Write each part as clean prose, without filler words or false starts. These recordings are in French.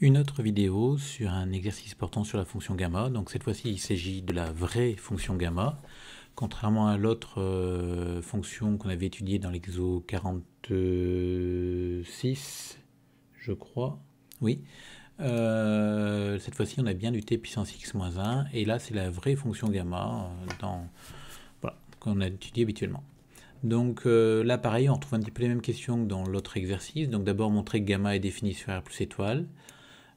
Une autre vidéo sur un exercice portant sur la fonction gamma. Donc cette fois-ci, il s'agit de la vraie fonction gamma, contrairement à l'autre fonction qu'on avait étudiée dans l'exo 46, je crois. Oui. Cette fois-ci, on a bien du t puissance x-1, et là, c'est la vraie fonction gamma voilà, qu'on a étudiée habituellement. Donc là, pareil, on retrouve un petit peu les mêmes questions que dans l'autre exercice. Donc d'abord, montrer que gamma est défini sur R plus étoile.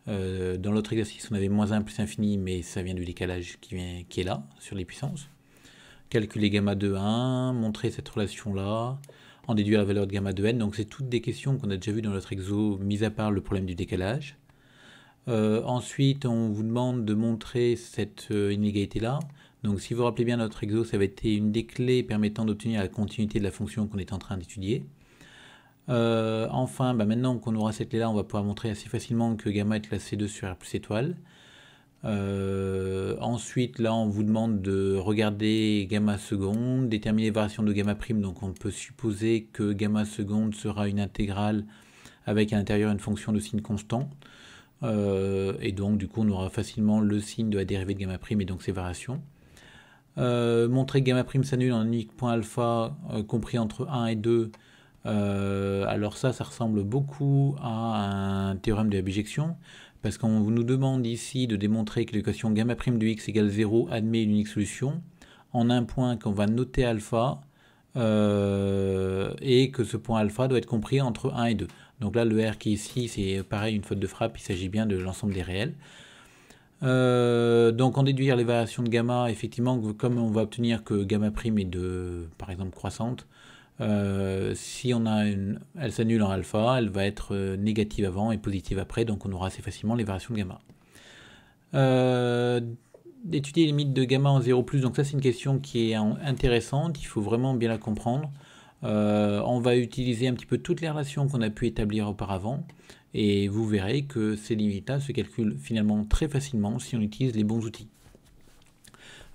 Dans l'autre exercice, on avait -1 plus infini, mais ça vient du décalage qui est là, sur les puissances. Calculer gamma de 1, montrer cette relation-là, en déduire la valeur de gamma de n. Donc c'est toutes des questions qu'on a déjà vues dans notre exo, mis à part le problème du décalage. Ensuite, on vous demande de montrer cette inégalité-là. Donc si vous vous rappelez bien, notre exo, ça avait été une des clés permettant d'obtenir la continuité de la fonction qu'on est en train d'étudier. Enfin, maintenant qu'on aura cette clé-là, on va pouvoir montrer assez facilement que gamma est classe C2 sur R plus étoile. Ensuite, là, on vous demande de regarder gamma seconde, déterminer les variations de gamma prime. Donc, on peut supposer que gamma seconde sera une intégrale avec à l'intérieur une fonction de signe constant. Et donc, du coup, on aura facilement le signe de la dérivée de gamma prime et donc ses variations. Montrer que gamma prime s'annule en un unique point alpha compris entre 1 et 2. Alors ça ressemble beaucoup à un théorème de la bijection, parce qu'on nous demande ici de démontrer que l'équation gamma prime de x égale 0 admet une unique solution, en un point qu'on va noter alpha, et que ce point alpha doit être compris entre 1 et 2. Donc là, le R qui est ici, c'est pareil, une faute de frappe, il s'agit bien de l'ensemble des réels. Donc en déduire les variations de gamma, effectivement, comme on va obtenir que gamma prime est de, par exemple, croissante, si on a elle s'annule en alpha, elle va être négative avant et positive après, donc on aura assez facilement les variations de gamma. D'étudier les limites de gamma en 0+, donc ça c'est une question qui est intéressante, il faut vraiment bien la comprendre. On va utiliser un petit peu toutes les relations qu'on a pu établir auparavant, et vous verrez que ces limites-là se calculent finalement très facilement si on utilise les bons outils.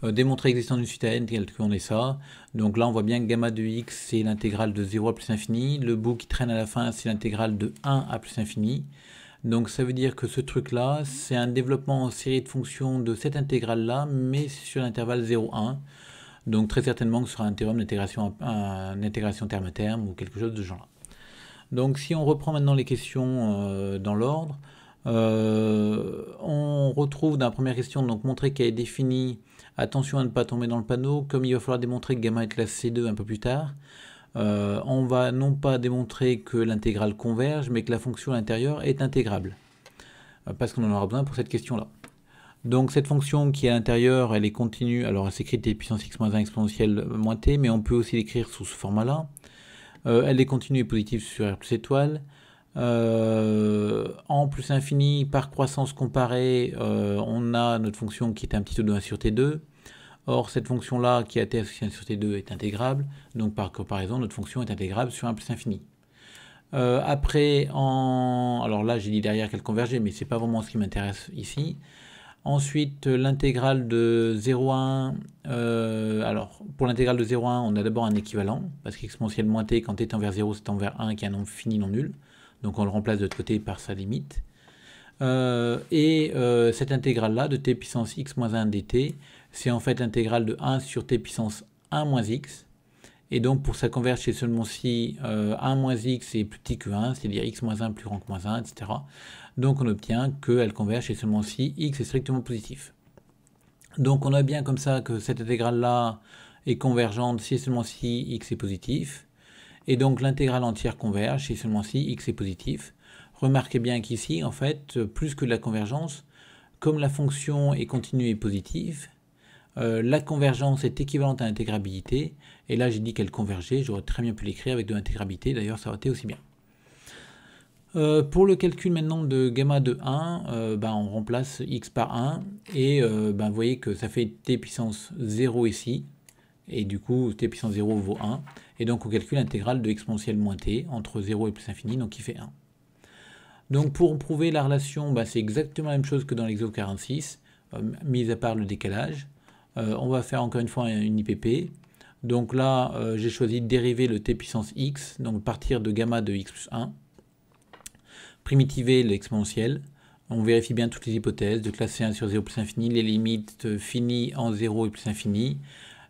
Démontrer l'existence d'une suite à n telle qu'on est ça. Donc là, on voit bien que gamma de x, c'est l'intégrale de 0 à plus infini. Le bout qui traîne à la fin, c'est l'intégrale de 1 à plus infini. Donc ça veut dire que ce truc-là, c'est un développement en série de fonctions de cette intégrale-là, mais sur l'intervalle 0,1. Donc très certainement que ce sera un théorème d'intégration terme à terme ou quelque chose de ce genre-là. Donc si on reprend maintenant les questions dans l'ordre, on retrouve dans la première question, donc montrer qu'elle est définie. Attention à ne pas tomber dans le panneau, comme il va falloir démontrer que gamma est classe C2 un peu plus tard. On va non pas démontrer que l'intégrale converge, mais que la fonction à l'intérieur est intégrable. Parce qu'on en aura besoin pour cette question-là. Donc cette fonction qui est à l'intérieur, elle est continue. Alors elle s'écrit t puissance x-1 exponentielle moins t, mais on peut aussi l'écrire sous ce format-là. Elle est continue et positive sur R plus étoile. En plus infini, par croissance comparée, on a notre fonction qui est un petit taux de 1 sur T2. Or, cette fonction-là, qui est t associée à 1 sur T2, est intégrable. Donc, par comparaison, notre fonction est intégrable sur 1 plus infini. Après, alors là, j'ai dit derrière qu'elle convergeait, mais c'est pas vraiment ce qui m'intéresse ici. Ensuite, l'intégrale de 0,1. Alors, pour l'intégrale de 0,1, on a d'abord un équivalent, parce qu'exponentielle moins t, quand t est envers 0, c'est envers 1, qui est un nombre fini non nul. Donc on le remplace de l'autre côté par sa limite. Cette intégrale-là de t puissance x moins 1 dt, c'est en fait l'intégrale de 1 sur t puissance 1 moins x. Et donc pour ça converge, c'est seulement si 1 moins x est plus petit que 1, c'est-à-dire x moins 1 plus grand que moins 1, etc. Donc on obtient qu'elle converge, c'est seulement si x est strictement positif. Donc on a bien comme ça que cette intégrale-là est convergente si et seulement si x est positif. Et donc l'intégrale entière converge si seulement si x est positif. Remarquez bien qu'ici, en fait, plus que la convergence, comme la fonction est continue et positive, la convergence est équivalente à l'intégrabilité. Et là, j'ai dit qu'elle convergeait. J'aurais très bien pu l'écrire avec de l'intégrabilité. D'ailleurs, ça aurait été aussi bien. Pour le calcul maintenant de gamma de 1, on remplace x par 1. Et vous voyez que ça fait t puissance 0 ici. Et du coup, t puissance 0 vaut 1. Et donc, on calcule l'intégrale de exponentielle moins t entre 0 et plus infini, donc qui fait 1. Donc, pour prouver la relation, c'est exactement la même chose que dans l'exo 46, mis à part le décalage. On va faire encore une fois une IPP. Donc là, j'ai choisi de dériver le t puissance x, donc partir de gamma de x plus 1. Primitiver l'exponentielle. On vérifie bien toutes les hypothèses, de classer 1 sur 0 plus infini, les limites finies en 0 et plus infini.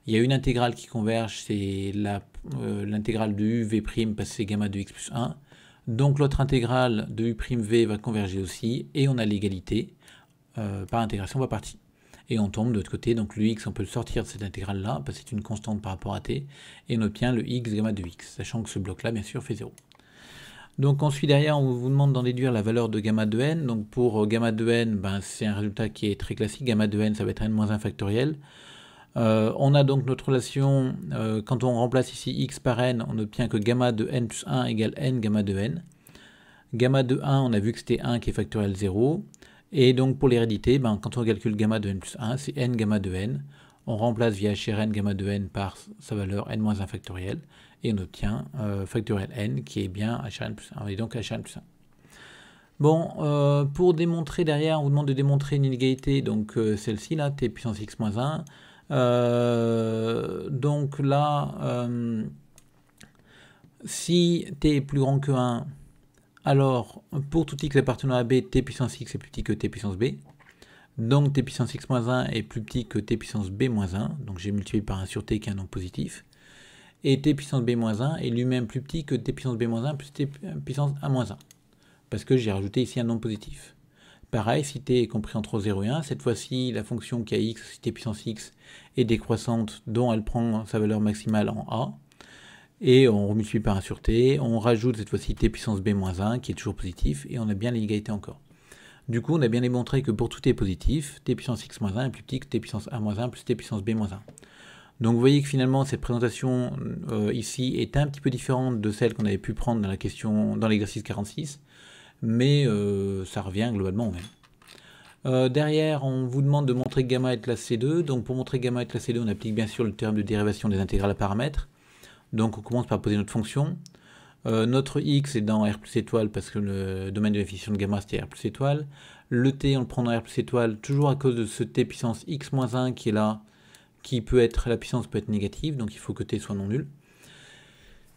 Il y a une intégrale qui converge, c'est l'intégrale de uv' parce que c'est gamma de x plus 1. Donc l'autre intégrale de u'v va converger aussi, et on a l'égalité par intégration par partie. Et on tombe de l'autre côté, donc le x, on peut le sortir de cette intégrale-là, parce que c'est une constante par rapport à t, et on obtient le x gamma de x, sachant que ce bloc-là, bien sûr, fait 0. Donc ensuite, derrière, on vous demande d'en déduire la valeur de gamma de n. Donc pour gamma de n, ben, c'est un résultat qui est très classique. Gamma de n, ça va être n-1 factoriel. On a donc notre relation, quand on remplace ici x par n, on obtient que gamma de n plus 1 égale n gamma de n. Gamma de 1, on a vu que c'était 1 qui est factoriel 0. Et donc pour l'hérédité, ben, quand on calcule gamma de n plus 1, c'est n gamma de n. On remplace via HRN gamma de n par sa valeur n-1 factoriel. Et on obtient factoriel n qui est bien HRN plus 1. Et donc HRN plus 1. Bon, pour démontrer derrière, on vous demande de démontrer une inégalité, donc celle-ci là, t puissance x moins 1. Donc là, si t est plus grand que 1, alors pour tout x appartenant à b, t puissance x est plus petit que t puissance b. Donc t puissance x moins 1 est plus petit que t puissance b moins 1. Donc j'ai multiplié par 1 sur t qui est un nombre positif. Et t puissance b moins 1 est lui-même plus petit que t puissance b moins 1 plus t puissance a moins 1. Parce que j'ai rajouté ici un nombre positif. Pareil, si t est compris entre 0 et 1, cette fois-ci, la fonction qui a x, si t puissance x, est décroissante, dont elle prend sa valeur maximale en a. Et on remultiplie par 1 sur t, on rajoute cette fois-ci t puissance b moins 1, qui est toujours positif, et on a bien l'inégalité encore. Du coup, on a bien démontré que pour tout t positif, t puissance x moins 1 est plus petit que t puissance a moins 1 plus t puissance b moins 1. Donc vous voyez que finalement, cette présentation ici est un petit peu différente de celle qu'on avait pu prendre dans la question, dans l'exercice 46. Mais ça revient globalement au même. Derrière, on vous demande de montrer que gamma est classe C2. Donc pour montrer que gamma est classe C2, on applique bien sûr le théorème de dérivation des intégrales à paramètres. Donc on commence par poser notre fonction. Notre x est dans R plus étoile parce que le domaine de définition de gamma c'était R plus étoile. Le t, on le prend dans R plus étoile toujours à cause de ce t puissance x moins 1 qui est là, qui peut être, la puissance peut être négative, donc il faut que t soit non nul.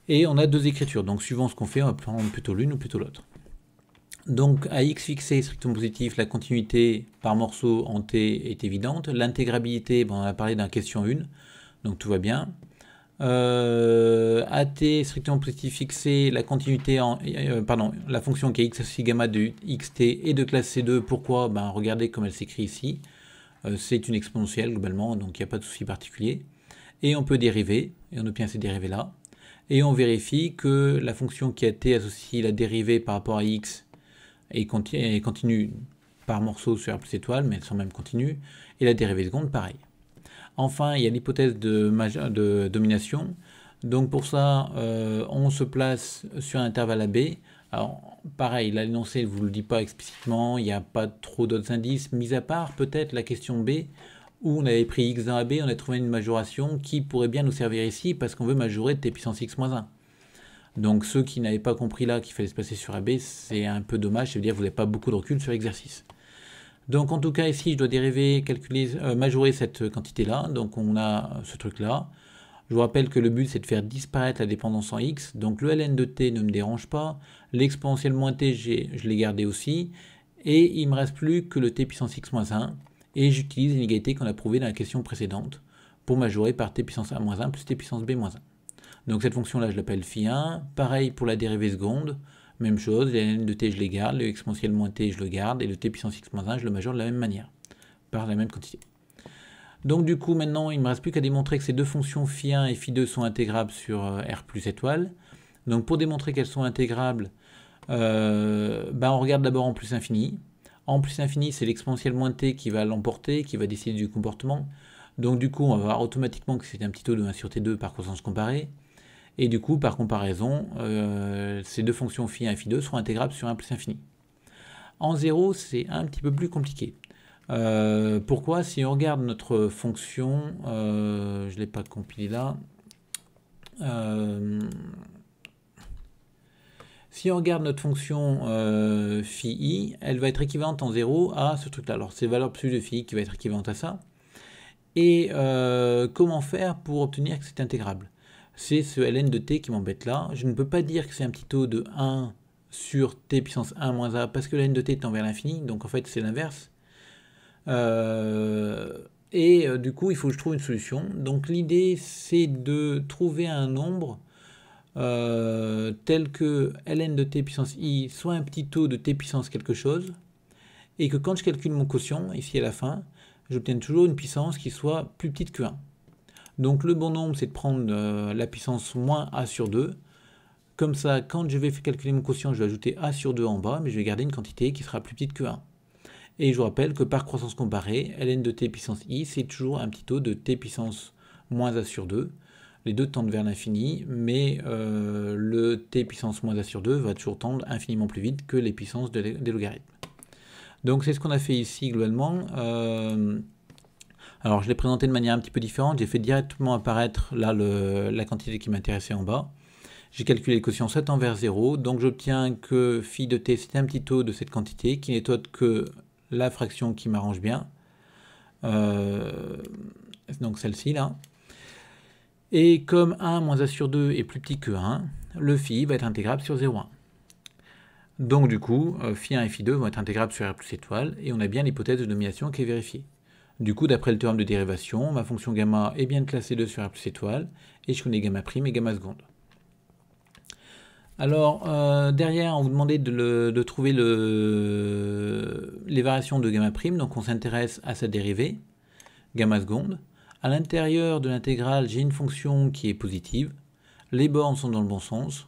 Et on a deux écritures, donc suivant ce qu'on fait, on va prendre plutôt l'une ou plutôt l'autre. Donc à x fixé strictement positif, la continuité par morceau en t est évidente. L'intégrabilité, bon, on a parlé d'un question 1, donc tout va bien. À t strictement positif fixé, la continuité la fonction qui est x associe gamma de xt est de classe C2. Pourquoi? Ben, regardez comme elle s'écrit ici. C'est une exponentielle globalement, donc il n'y a pas de souci particulier. Et on peut dériver, et on obtient ces dérivées là. Et on vérifie que la fonction qui a t associe la dérivée par rapport à x et continue par morceau sur R plus étoile, mais elles sont même continues, et la dérivée seconde, pareil. Enfin, il y a l'hypothèse de domination. Donc pour ça, on se place sur un intervalle AB. Alors, pareil, là, l'énoncé ne vous le dit pas explicitement, il n'y a pas trop d'autres indices, mis à part peut-être la question B, où on avait pris x dans AB, on a trouvé une majoration qui pourrait bien nous servir ici, parce qu'on veut majorer t puissance x moins 1. Donc ceux qui n'avaient pas compris là qu'il fallait se passer sur AB, c'est un peu dommage, ça veut dire que vous n'avez pas beaucoup de recul sur l'exercice. Donc en tout cas ici, je dois dériver, calculer, majorer cette quantité-là, donc on a ce truc-là. Je vous rappelle que le but c'est de faire disparaître la dépendance en x, donc le ln de t ne me dérange pas, l'exponentielle moins t, je l'ai gardé aussi, et il ne me reste plus que le t puissance x moins 1, et j'utilise l'inégalité qu'on a prouvée dans la question précédente, pour majorer par t puissance a moins 1 plus t puissance b moins 1. Donc cette fonction-là, je l'appelle phi1. Pareil pour la dérivée seconde, même chose, ln de t, je les garde, le exponentiel moins t, je le garde, et le t puissance x moins 1, je le majore de la même manière, par la même quantité. Donc du coup, maintenant, il ne me reste plus qu'à démontrer que ces deux fonctions phi1 et phi2 sont intégrables sur R plus étoile. Donc pour démontrer qu'elles sont intégrables, on regarde d'abord en plus infini. En plus infini, c'est l'exponentielle moins t qui va l'emporter, qui va décider du comportement. Donc du coup, on va voir automatiquement que c'est un petit taux de 1 sur t2 par croissance comparée. Et du coup, par comparaison, ces deux fonctions phi1 et phi2 seront intégrables sur 1 plus infini. En 0, c'est un petit peu plus compliqué. Pourquoi? Si on regarde notre fonction, je ne l'ai pas compilé là, si on regarde notre fonction phi i, elle va être équivalente en 0 à ce truc-là. Alors c'est valeur absolue de phi i qui va être équivalente à ça. Et comment faire pour obtenir que c'est intégrable? C'est ce ln de t qui m'embête là. Je ne peux pas dire que c'est un petit taux de 1 sur t puissance 1 moins a, parce que la n de t tend vers l'infini, donc en fait c'est l'inverse. Du coup, il faut que je trouve une solution. Donc l'idée, c'est de trouver un nombre tel que ln de t puissance i soit un petit taux de t puissance quelque chose, et que quand je calcule mon quotient, ici à la fin, j'obtienne toujours une puissance qui soit plus petite que 1. Donc le bon nombre, c'est de prendre la puissance moins a sur 2. Comme ça, quand je vais calculer mon quotient, je vais ajouter a sur 2 en bas, mais je vais garder une quantité qui sera plus petite que 1. Et je vous rappelle que par croissance comparée, ln de t puissance i, c'est toujours un petit taux de t puissance moins a sur 2. Les deux tendent vers l'infini, mais le t puissance moins a sur 2 va toujours tendre infiniment plus vite que les puissances des logarithmes. Donc c'est ce qu'on a fait ici globalement. Alors je l'ai présenté de manière un petit peu différente. J'ai fait directement apparaître là la quantité qui m'intéressait en bas. J'ai calculé le quotient 7 tend vers 0, donc j'obtiens que phi de t, c'est un petit taux de cette quantité qui n'est autre que la fraction qui m'arrange bien, donc celle-ci là. Et comme 1 moins a sur 2 est plus petit que 1, le phi va être intégrable sur 0,1. Donc du coup, phi 1 et phi 2 vont être intégrables sur R plus étoile, et on a bien l'hypothèse de domination qui est vérifiée. Du coup, d'après le théorème de dérivation, ma fonction gamma est bien classée 2 sur R plus étoile, et je connais gamma prime et gamma seconde. Alors, derrière, on vous demandait de trouver les variations de gamma prime, donc on s'intéresse à sa dérivée, gamma seconde. À l'intérieur de l'intégrale, j'ai une fonction qui est positive, les bornes sont dans le bon sens,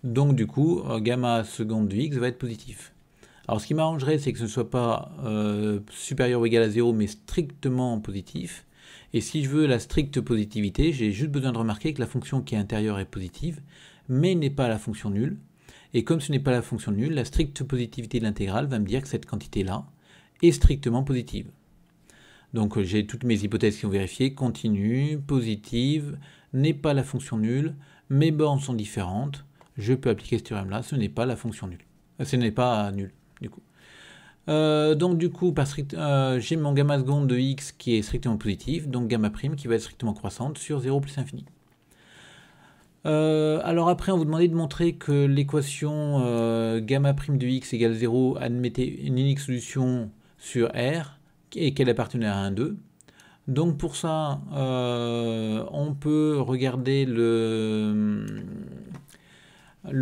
donc du coup, gamma seconde de x va être positif. Alors ce qui m'arrangerait, c'est que ce ne soit pas supérieur ou égal à 0, mais strictement positif. Et si je veux la stricte positivité, j'ai juste besoin de remarquer que la fonction qui est intérieure est positive, mais n'est pas la fonction nulle. Et comme ce n'est pas la fonction nulle, la stricte positivité de l'intégrale va me dire que cette quantité-là est strictement positive. Donc j'ai toutes mes hypothèses qui ont vérifié, continue, positive, n'est pas la fonction nulle, mes bornes sont différentes, je peux appliquer ce théorème-là, ce n'est pas la fonction nulle. Ce n'est pas nul, du coup. Donc du coup, j'ai mon gamma seconde de x qui est strictement positif, donc gamma prime qui va être strictement croissante sur 0 plus infini. Alors après, on vous demandait de montrer que l'équation gamma prime de x égale 0 admettait une unique solution sur R et qu'elle appartenait à 1, 2. Donc pour ça, on peut regarder le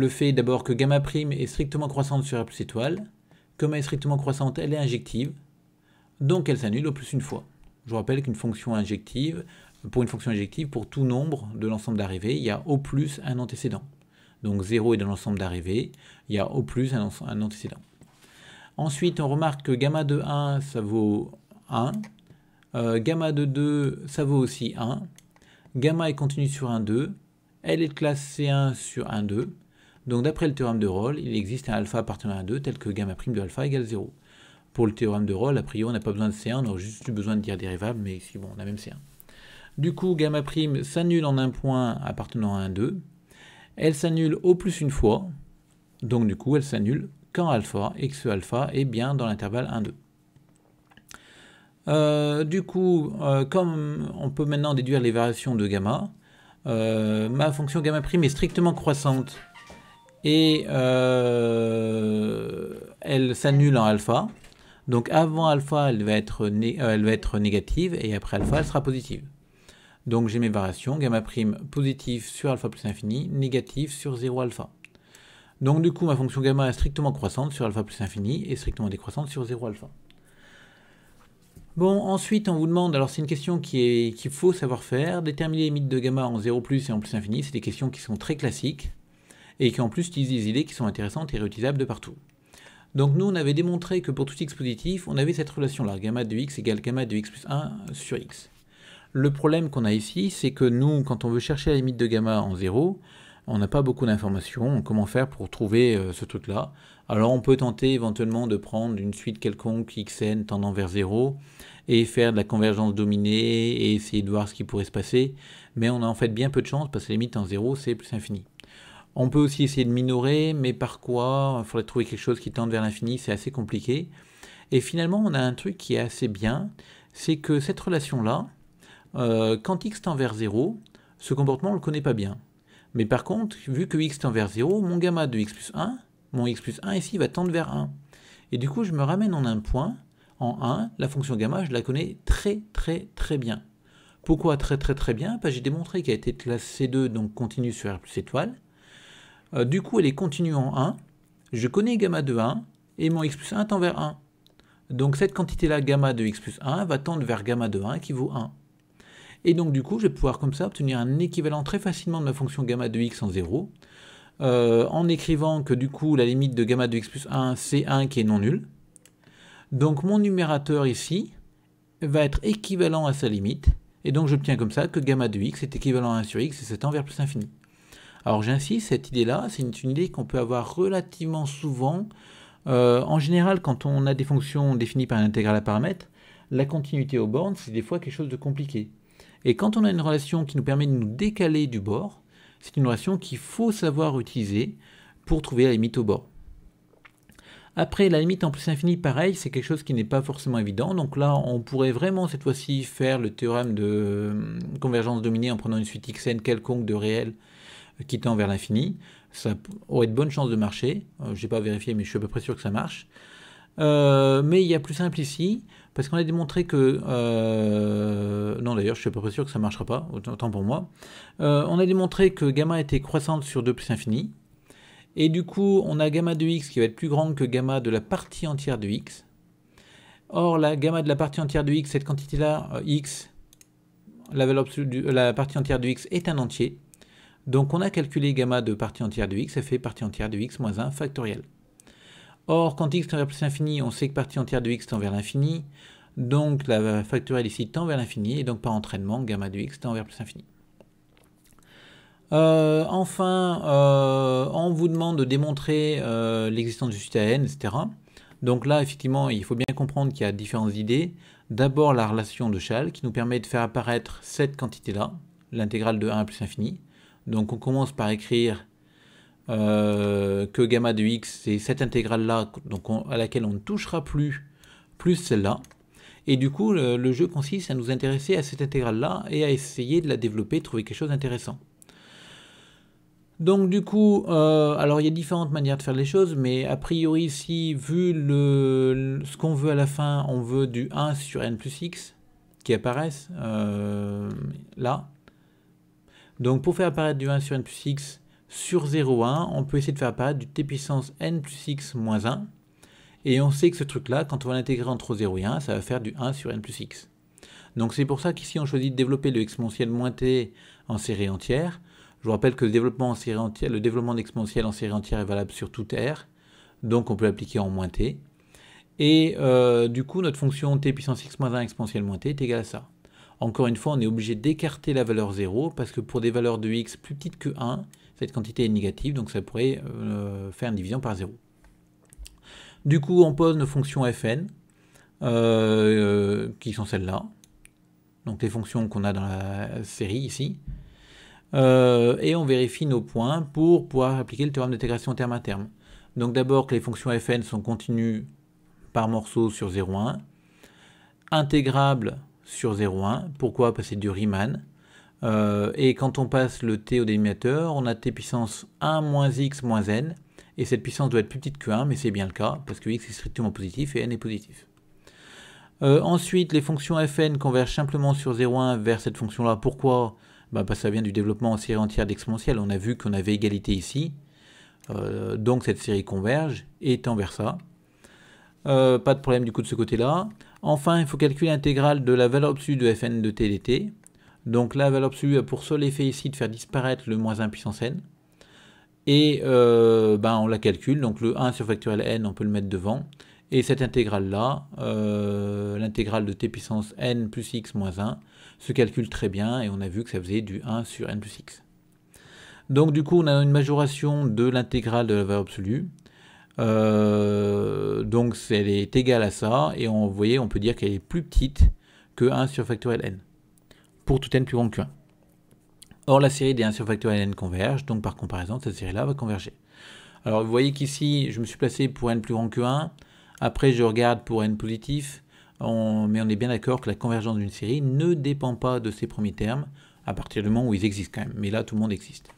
fait d'abord que gamma prime est strictement croissante sur R plus étoile. Comme elle est strictement croissante, elle est injective, donc elle s'annule au plus une fois. Je vous rappelle qu'une fonction injective, pour une fonction injective, pour tout nombre de l'ensemble d'arrivées, il y a au plus un antécédent. Donc 0 est dans l'ensemble d'arrivées, il y a au plus un antécédent. Ensuite, on remarque que gamma de 1, ça vaut 1. Gamma de 2, ça vaut aussi 1. Gamma est continue sur 1, 2. Elle est de classe C1 sur 1, 2. Donc d'après le théorème de Rolle, il existe un alpha appartenant à 1, 2 tel que gamma prime de alpha égale 0. Pour le théorème de Rolle, a priori, on n'a pas besoin de C1, on aurait juste eu besoin de dire dérivable, mais ici, bon, on a même C1. Du coup, gamma prime s'annule en un point appartenant à 1, 2. Elle s'annule au plus une fois, donc du coup, elle s'annule quand alpha, et que ce alpha est bien dans l'intervalle 1, 2. Du coup, comme on peut maintenant déduire les variations de gamma, ma fonction gamma prime est strictement croissante et elle s'annule en alpha. Donc avant alpha, elle va être négative et après alpha, elle sera positive. Donc j'ai mes variations, gamma prime positive sur alpha plus infini, négative sur 0 alpha. Donc du coup, ma fonction gamma est strictement croissante sur alpha plus infini et strictement décroissante sur 0 alpha. Bon, ensuite, on vous demande, alors c'est une question qu'il faut savoir faire, déterminer les limites de gamma en 0 plus et en plus infini, c'est des questions qui sont très classiques et qui en plus utilisent des idées qui sont intéressantes et réutilisables de partout. Donc nous, on avait démontré que pour tout x positif, on avait cette relation-là, gamma de x égale gamma de x plus 1 sur x. Le problème qu'on a ici, c'est que nous, quand on veut chercher la limite de gamma en 0, on n'a pas beaucoup d'informations. Comment faire pour trouver ce truc-là? Alors on peut tenter éventuellement de prendre une suite quelconque xn tendant vers 0 et faire de la convergence dominée et essayer de voir ce qui pourrait se passer. Mais on a en fait bien peu de chance parce que la limite en 0, c'est plus infini. On peut aussi essayer de minorer, mais par quoi? Il faudrait trouver quelque chose qui tende vers l'infini, c'est assez compliqué. Et finalement, on a un truc qui est assez bien, c'est que cette relation-là, quand x tend vers 0, ce comportement, on ne le connaît pas bien. Mais par contre, vu que x tend vers 0, mon gamma de x plus 1 mon x plus 1 ici va tendre vers 1. Et du coup, je me ramène en un point, en 1, la fonction gamma, je la connais très bien. Pourquoi très bien? Parce que j'ai démontré qu'elle était classe C2, donc continue sur R plus étoile. Du coup, elle est continue en 1. Je connais gamma de 1, et mon x plus 1 tend vers 1. Donc cette quantité-là, gamma de x plus 1, va tendre vers gamma de 1 qui vaut 1. Et donc du coup, je vais pouvoir comme ça obtenir un équivalent très facilement de ma fonction gamma de x en 0, en écrivant que du coup, la limite de gamma de x plus 1, c'est 1 qui est non nul. Donc mon numérateur ici va être équivalent à sa limite, et donc j'obtiens comme ça que gamma de x est équivalent à 1 sur x et ça tend vers plus infini. Alors j'insiste, cette idée-là, c'est une idée qu'on peut avoir relativement souvent. En général, quand on a des fonctions définies par une intégrale à paramètres, la continuité aux bornes, c'est des fois quelque chose de compliqué. Et quand on a une relation qui nous permet de nous décaler du bord, c'est une relation qu'il faut savoir utiliser pour trouver la limite au bord. Après, la limite en plus infini, pareil, c'est quelque chose qui n'est pas forcément évident. Donc là, on pourrait vraiment cette fois-ci faire le théorème de convergence dominée en prenant une suite xn quelconque de réel qui tend vers l'infini. Ça aurait de bonnes chances de marcher. Je n'ai pas vérifié, mais je suis à peu près sûr que ça marche. Mais il y a plus simple ici, parce qu'on a démontré que... non, d'ailleurs, je suis à peu près sûr que ça ne marchera pas, autant pour moi. On a démontré que gamma était croissante sur 2 plus infini. Et du coup, on a gamma de x qui va être plus grande que gamma de la partie entière de x. Or, la gamma de la partie entière de x, cette quantité-là, x, la valeur absolue de la partie entière de x est un entier. Donc, on a calculé gamma de partie entière de x, ça fait partie entière de x moins 1 factoriel. Or, quand x tend vers plus infini, on sait que partie entière de x tend vers l'infini. Donc, la factorielle ici tend vers l'infini. Et donc, par entraînement, gamma de x tend vers plus infini. Enfin, on vous demande de démontrer l'existence du suite à n, etc. Donc là, effectivement, il faut bien comprendre qu'il y a différentes idées. D'abord, la relation de Schall, qui nous permet de faire apparaître cette quantité-là, l'intégrale de 1 à plus infini. Donc, on commence par écrire que gamma de x, c'est cette intégrale-là, à laquelle on ne touchera plus celle-là. Et du coup, le jeu consiste à nous intéresser à cette intégrale-là et à essayer de la développer, trouver quelque chose d'intéressant. Donc du coup, alors il y a différentes manières de faire les choses, mais a priori ici, vu ce qu'on veut à la fin, on veut du 1 sur n plus x qui apparaissent là. Donc pour faire apparaître du 1 sur n plus x sur 0,1, on peut essayer de faire apparaître du t puissance n plus x moins 1. Et on sait que ce truc-là, quand on va l'intégrer entre 0 et 1, ça va faire du 1 sur n plus x. Donc c'est pour ça qu'ici on choisit de développer le exponentiel moins t en série entière. Je vous rappelle que le développement d'exponentiel en série entière est valable sur toute R, donc on peut l'appliquer en moins t. Et du coup, notre fonction t puissance x moins 1 exponentielle moins t est égale à ça. Encore une fois, on est obligé d'écarter la valeur 0, parce que pour des valeurs de x plus petites que 1, cette quantité est négative, donc ça pourrait faire une division par 0. Du coup, on pose nos fonctions fn, qui sont celles-là, donc les fonctions qu'on a dans la série ici. Et on vérifie nos points pour pouvoir appliquer le théorème d'intégration terme à terme. Donc d'abord que les fonctions fn sont continues par morceaux sur 0,1, intégrables sur 0,1. Pourquoi? Parce que c'est du Riemann. Et quand on passe le t au dénominateur, on a t puissance 1 moins x moins n. Et cette puissance doit être plus petite que 1, mais c'est bien le cas, parce que x est strictement positif et n est positif. Ensuite, les fonctions fn convergent simplement sur 0,1 vers cette fonction-là. Pourquoi? Parce que ça vient du développement en série entière d'exponentielle. On a vu qu'on avait égalité ici. Donc cette série converge et tend vers ça. Pas de problème du coup de ce côté-là. Enfin, il faut calculer l'intégrale de la valeur absolue de fn de t dt. Donc la valeur absolue a pour seul effet ici de faire disparaître le moins 1 puissance n. Et on la calcule. Donc le 1 sur factoriel n, on peut le mettre devant. Et cette intégrale-là, l'intégrale de t puissance n plus x moins 1, se calcule très bien et on a vu que ça faisait du 1 sur n plus x. Donc du coup, on a une majoration de l'intégrale de la valeur absolue. Donc elle est égale à ça et vous voyez, on peut dire qu'elle est plus petite que 1 sur factoriel n, pour tout n plus grand que 1. Or, la série des 1 sur factoriel n converge, donc par comparaison, cette série-là va converger. Alors vous voyez qu'ici, je me suis placé pour n plus grand que 1. Après, je regarde pour n positif, mais on est bien d'accord que la convergence d'une série ne dépend pas de ses premiers termes, à partir du moment où ils existent quand même. Mais là, tout le monde existe.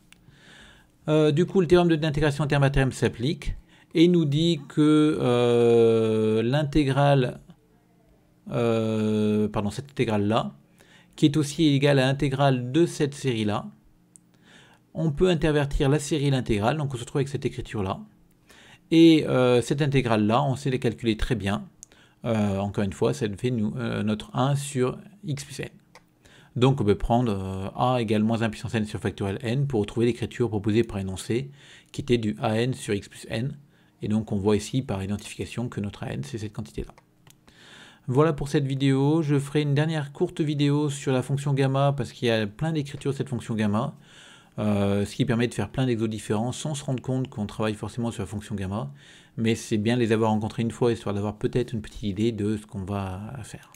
Du coup, le théorème d'intégration terme à terme s'applique, et il nous dit que l'intégrale, cette intégrale-là, qui est aussi égale à l'intégrale de cette série-là, on peut intervertir la série et l'intégrale, donc on se retrouve avec cette écriture-là. Et cette intégrale-là, on sait les calculer très bien. Encore une fois, ça fait notre 1 sur x plus n. Donc on peut prendre a égale moins 1 puissance n sur factoriel n pour retrouver l'écriture proposée par énoncé, qui était du an sur x plus n. Et donc on voit ici par identification que notre an, c'est cette quantité-là. Voilà pour cette vidéo. Je ferai une dernière courte vidéo sur la fonction gamma, parce qu'il y a plein d'écritures de cette fonction gamma. Ce qui permet de faire plein d'exos différents sans se rendre compte qu'on travaille forcément sur la fonction gamma, mais c'est bien de les avoir rencontrés une fois, histoire d'avoir peut-être une petite idée de ce qu'on va faire.